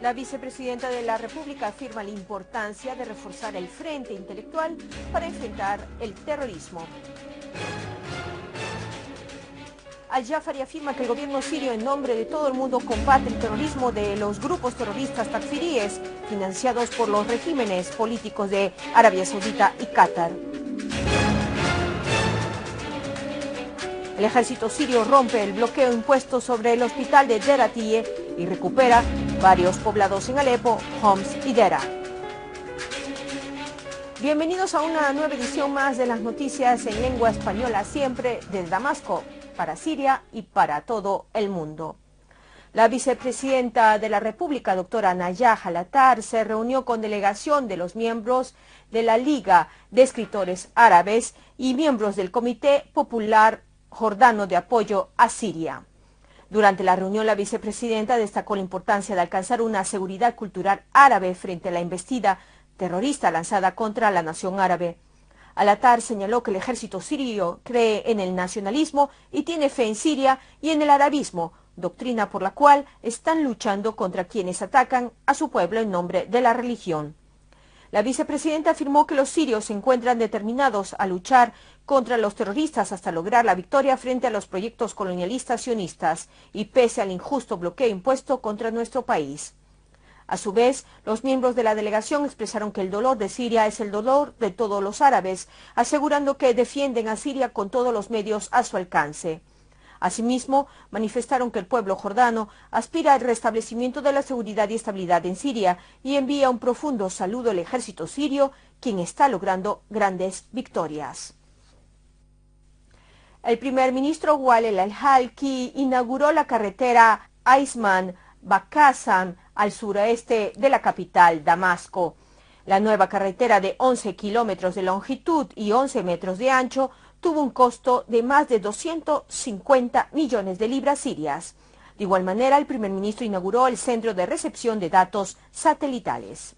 La vicepresidenta de la República afirma la importancia de reforzar el frente intelectual para enfrentar el terrorismo. Al-Jafari afirma que el gobierno sirio, en nombre de todo el mundo, combate el terrorismo de los grupos terroristas takfiríes financiados por los regímenes políticos de Arabia Saudita y Qatar. El ejército sirio rompe el bloqueo impuesto sobre el hospital de Deraa y recupera varios poblados en Alepo, Homs y Deraa. Bienvenidos a una nueva edición más de las noticias en lengua española, siempre desde Damasco, para Siria y para todo el mundo. La vicepresidenta de la República, doctora Najah al-Attar, se reunió con delegación de los miembros de la Liga de Escritores Árabes y miembros del Comité Popular Jordano de Apoyo a Siria. Durante la reunión, la vicepresidenta destacó la importancia de alcanzar una seguridad cultural árabe frente a la embestida terrorista lanzada contra la nación árabe. Al-Attar señaló que el ejército sirio cree en el nacionalismo y tiene fe en Siria y en el arabismo, doctrina por la cual están luchando contra quienes atacan a su pueblo en nombre de la religión. La vicepresidenta afirmó que los sirios se encuentran determinados a luchar contra los terroristas hasta lograr la victoria frente a los proyectos colonialistas sionistas y pese al injusto bloqueo impuesto contra nuestro país. A su vez, los miembros de la delegación expresaron que el dolor de Siria es el dolor de todos los árabes, asegurando que defienden a Siria con todos los medios a su alcance. Asimismo, manifestaron que el pueblo jordano aspira al restablecimiento de la seguridad y estabilidad en Siria y envía un profundo saludo al ejército sirio, quien está logrando grandes victorias. El primer ministro Waled al-Halki inauguró la carretera Aisman-Baqasam al suroeste de la capital, Damasco. La nueva carretera de 11 kilómetros de longitud y 11 metros de ancho tuvo un costo de más de 250 millones de libras sirias. De igual manera, el primer ministro inauguró el centro de recepción de datos satelitales.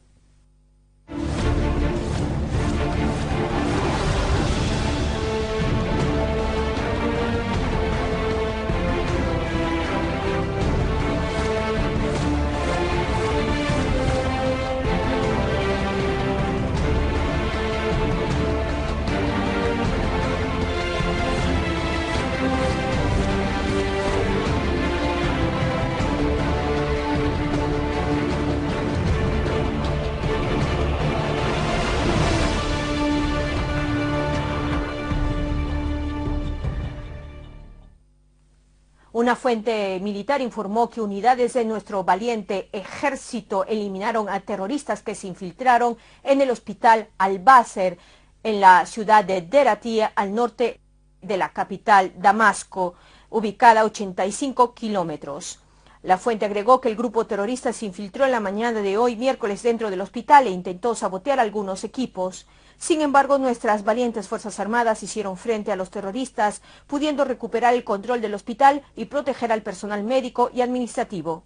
Una fuente militar informó que unidades de nuestro valiente ejército eliminaron a terroristas que se infiltraron en el hospital Al-Basr en la ciudad de Deraa, al norte de la capital Damasco, ubicada a 85 kilómetros. La fuente agregó que el grupo terrorista se infiltró en la mañana de hoy, miércoles, dentro del hospital e intentó sabotear algunos equipos. Sin embargo, nuestras valientes Fuerzas Armadas hicieron frente a los terroristas, pudiendo recuperar el control del hospital y proteger al personal médico y administrativo.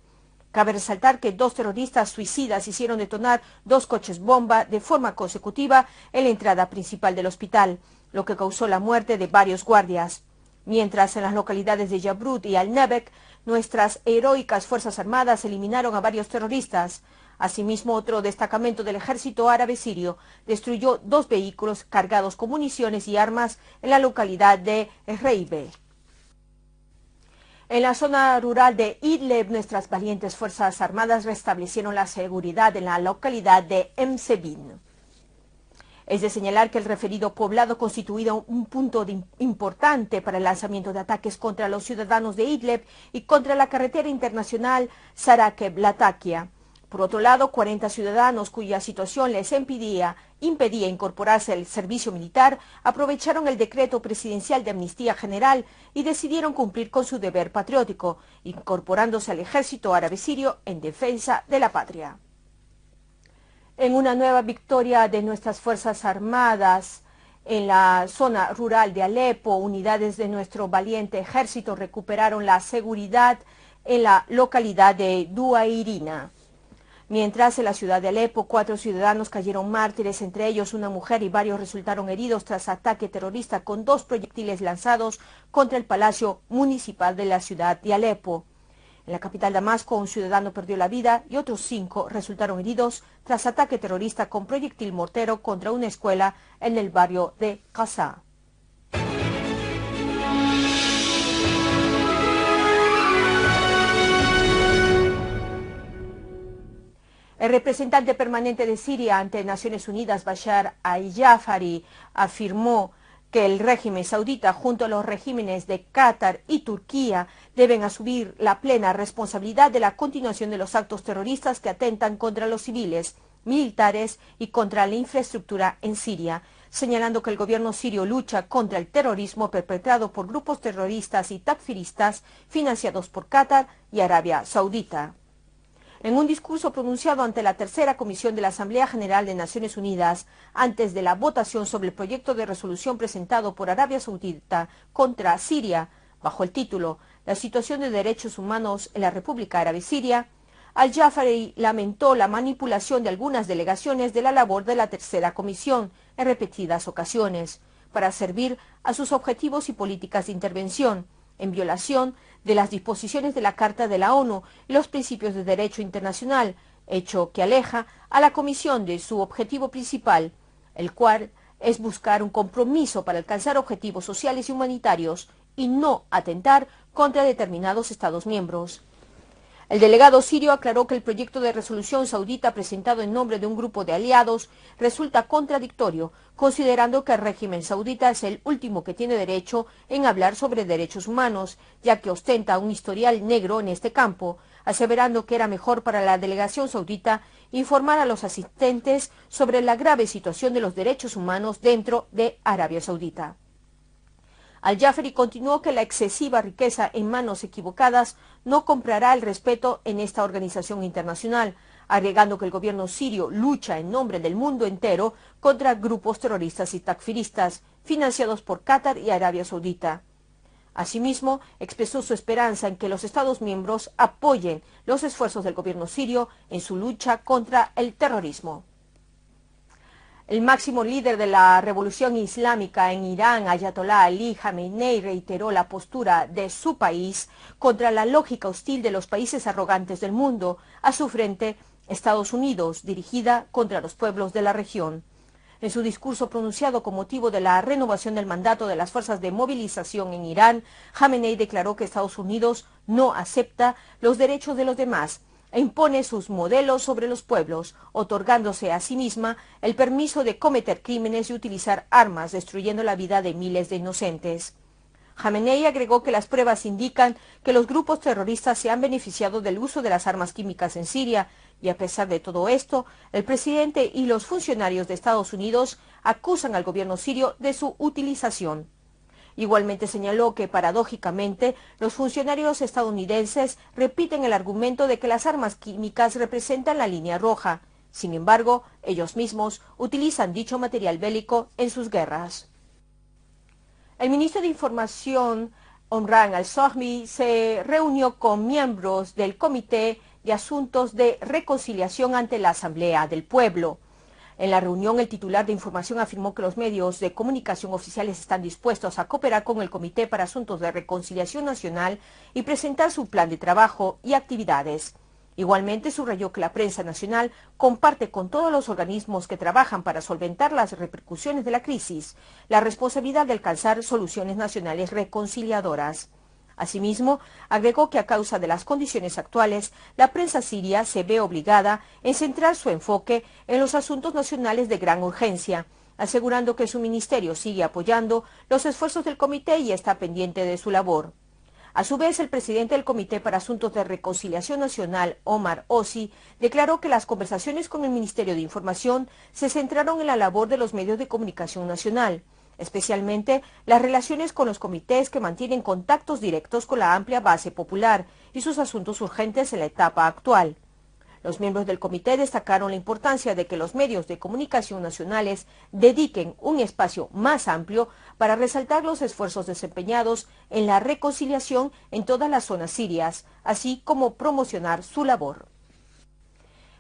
Cabe resaltar que 2 terroristas suicidas hicieron detonar 2 coches bomba de forma consecutiva en la entrada principal del hospital, lo que causó la muerte de varios guardias. Mientras en las localidades de Yabrut y Al-Nebek, nuestras heroicas Fuerzas Armadas eliminaron a varios terroristas. Asimismo, otro destacamento del ejército árabe sirio destruyó 2 vehículos cargados con municiones y armas en la localidad de Reibe. En la zona rural de Idlib, nuestras valientes Fuerzas Armadas restablecieron la seguridad en la localidad de Emsebin. Es de señalar que el referido poblado constituía un punto importante para el lanzamiento de ataques contra los ciudadanos de Idlib y contra la carretera internacional Sarakeb-Latakia. Por otro lado, 40 ciudadanos cuya situación les impedía incorporarse al servicio militar aprovecharon el decreto presidencial de amnistía general y decidieron cumplir con su deber patriótico, incorporándose al ejército árabe sirio en defensa de la patria. En una nueva victoria de nuestras Fuerzas Armadas en la zona rural de Alepo, unidades de nuestro valiente ejército recuperaron la seguridad en la localidad de Duairina. Mientras en la ciudad de Alepo, 4 ciudadanos cayeron mártires, entre ellos una mujer, y varios resultaron heridos tras ataque terrorista con 2 proyectiles lanzados contra el Palacio Municipal de la ciudad de Alepo. En la capital Damasco, un ciudadano perdió la vida y otros 5 resultaron heridos tras ataque terrorista con proyectil mortero contra una escuela en el barrio de Qaza. El representante permanente de Siria ante Naciones Unidas, Bashar al-Jafari, afirmó que el régimen saudita junto a los regímenes de Qatar y Turquía deben asumir la plena responsabilidad de la continuación de los actos terroristas que atentan contra los civiles, militares y contra la infraestructura en Siria, señalando que el gobierno sirio lucha contra el terrorismo perpetrado por grupos terroristas y takfiristas financiados por Qatar y Arabia Saudita. En un discurso pronunciado ante la tercera comisión de la Asamblea General de Naciones Unidas, antes de la votación sobre el proyecto de resolución presentado por Arabia Saudita contra Siria, bajo el título La situación de derechos humanos en la República Árabe Siria, al-Jafari lamentó la manipulación de algunas delegaciones de la labor de la tercera comisión en repetidas ocasiones, para servir a sus objetivos y políticas de intervención, en violación de las disposiciones de la Carta de la ONU y los principios de derecho internacional, hecho que aleja a la Comisión de su objetivo principal, el cual es buscar un compromiso para alcanzar objetivos sociales y humanitarios y no atentar contra determinados Estados miembros. El delegado sirio aclaró que el proyecto de resolución saudita presentado en nombre de un grupo de aliados resulta contradictorio, considerando que el régimen saudita es el último que tiene derecho en hablar sobre derechos humanos, ya que ostenta un historial negro en este campo, aseverando que era mejor para la delegación saudita informar a los asistentes sobre la grave situación de los derechos humanos dentro de Arabia Saudita. Al-Jafari continuó que la excesiva riqueza en manos equivocadas no comprará el respeto en esta organización internacional, agregando que el gobierno sirio lucha en nombre del mundo entero contra grupos terroristas y takfiristas financiados por Qatar y Arabia Saudita. Asimismo, expresó su esperanza en que los Estados miembros apoyen los esfuerzos del gobierno sirio en su lucha contra el terrorismo. El máximo líder de la revolución islámica en Irán, Ayatollah Ali Khamenei, reiteró la postura de su país contra la lógica hostil de los países arrogantes del mundo a su frente, Estados Unidos, dirigida contra los pueblos de la región. En su discurso pronunciado con motivo de la renovación del mandato de las fuerzas de movilización en Irán, Khamenei declaró que Estados Unidos no acepta los derechos de los demás e impone sus modelos sobre los pueblos, otorgándose a sí misma el permiso de cometer crímenes y utilizar armas, destruyendo la vida de miles de inocentes. Khamenei agregó que las pruebas indican que los grupos terroristas se han beneficiado del uso de las armas químicas en Siria, y a pesar de todo esto, el presidente y los funcionarios de Estados Unidos acusan al gobierno sirio de su utilización. Igualmente señaló que, paradójicamente, los funcionarios estadounidenses repiten el argumento de que las armas químicas representan la línea roja. Sin embargo, ellos mismos utilizan dicho material bélico en sus guerras. El ministro de Información, Omran al-Zohmi, se reunió con miembros del Comité de Asuntos de Reconciliación ante la Asamblea del Pueblo. En la reunión, el titular de Información afirmó que los medios de comunicación oficiales están dispuestos a cooperar con el Comité para Asuntos de Reconciliación Nacional y presentar su plan de trabajo y actividades. Igualmente, subrayó que la prensa nacional comparte con todos los organismos que trabajan para solventar las repercusiones de la crisis la responsabilidad de alcanzar soluciones nacionales reconciliadoras. Asimismo, agregó que a causa de las condiciones actuales, la prensa siria se ve obligada en centrar su enfoque en los asuntos nacionales de gran urgencia, asegurando que su ministerio sigue apoyando los esfuerzos del comité y está pendiente de su labor. A su vez, el presidente del Comité para Asuntos de Reconciliación Nacional, Omar Ossi, declaró que las conversaciones con el Ministerio de Información se centraron en la labor de los medios de comunicación nacional, especialmente las relaciones con los comités que mantienen contactos directos con la amplia base popular y sus asuntos urgentes en la etapa actual. Los miembros del comité destacaron la importancia de que los medios de comunicación nacionales dediquen un espacio más amplio para resaltar los esfuerzos desempeñados en la reconciliación en todas las zonas sirias, así como promocionar su labor.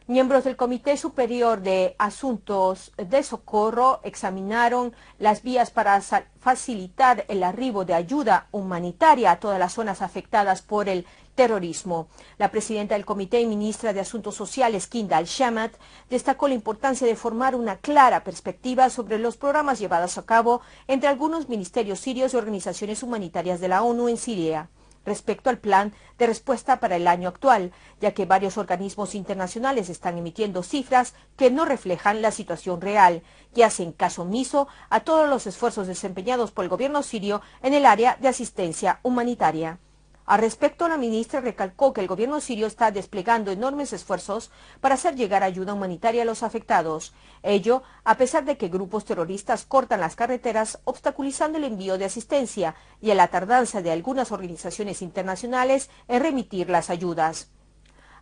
Miembros del Comité Superior de Asuntos de Socorro examinaron las vías para facilitar el arribo de ayuda humanitaria a todas las zonas afectadas por el terrorismo. La presidenta del comité y ministra de Asuntos Sociales, Kinda Al-Shamat, destacó la importancia de formar una clara perspectiva sobre los programas llevados a cabo entre algunos ministerios sirios y organizaciones humanitarias de la ONU en Siria respecto al plan de respuesta para el año actual, ya que varios organismos internacionales están emitiendo cifras que no reflejan la situación real y hacen caso omiso a todos los esfuerzos desempeñados por el gobierno sirio en el área de asistencia humanitaria. Al respecto, la ministra recalcó que el gobierno sirio está desplegando enormes esfuerzos para hacer llegar ayuda humanitaria a los afectados. Ello, a pesar de que grupos terroristas cortan las carreteras, obstaculizando el envío de asistencia y a la tardanza de algunas organizaciones internacionales en remitir las ayudas.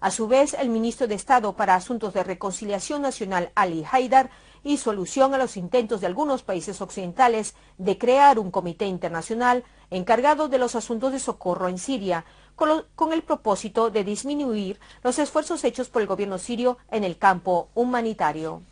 A su vez, el ministro de Estado para Asuntos de Reconciliación Nacional, Ali Haidar, hizo alusión a los intentos de algunos países occidentales de crear un comité internacional encargado de los asuntos de socorro en Siria, con el propósito de disminuir los esfuerzos hechos por el gobierno sirio en el campo humanitario.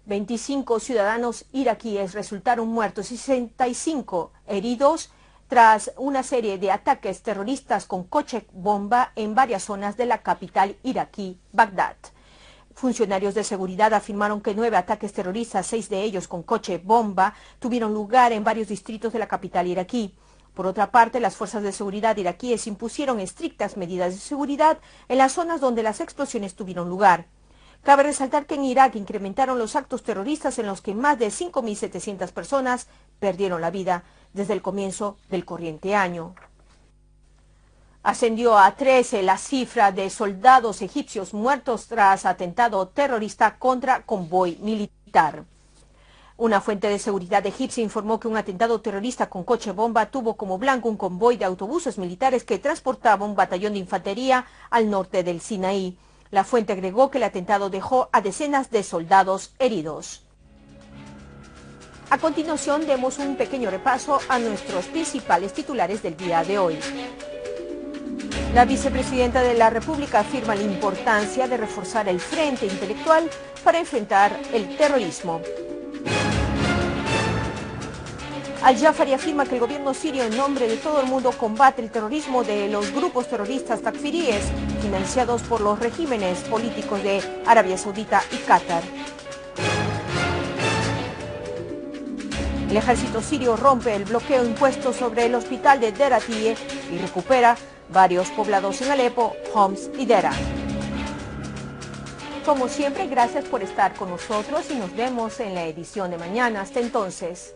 «25 ciudadanos iraquíes resultaron muertos y 65 heridos tras una serie de ataques terroristas con coche bomba en varias zonas de la capital iraquí, Bagdad. Funcionarios de seguridad afirmaron que 9 ataques terroristas, 6 de ellos con coche bomba, tuvieron lugar en varios distritos de la capital iraquí. Por otra parte, las fuerzas de seguridad iraquíes impusieron estrictas medidas de seguridad en las zonas donde las explosiones tuvieron lugar. Cabe resaltar que en Irak incrementaron los actos terroristas en los que más de 5.700 personas perdieron la vida desde el comienzo del corriente año. Ascendió a 13 la cifra de soldados egipcios muertos tras atentado terrorista contra convoy militar. Una fuente de seguridad egipcia informó que un atentado terrorista con coche bomba tuvo como blanco un convoy de autobuses militares que transportaba un batallón de infantería al norte del Sinaí. La fuente agregó que el atentado dejó a decenas de soldados heridos. A continuación, demos un pequeño repaso a nuestros principales titulares del día de hoy. La vicepresidenta de la República afirma la importancia de reforzar el frente intelectual para enfrentar el terrorismo. Al-Jafari afirma que el gobierno sirio, en nombre de todo el mundo, combate el terrorismo de los grupos terroristas takfiríes financiados por los regímenes políticos de Arabia Saudita y Qatar. El ejército sirio rompe el bloqueo impuesto sobre el hospital de Deir Atiyeh y recupera varios poblados en Alepo, Homs y Deraa. Como siempre, gracias por estar con nosotros y nos vemos en la edición de mañana. Hasta entonces.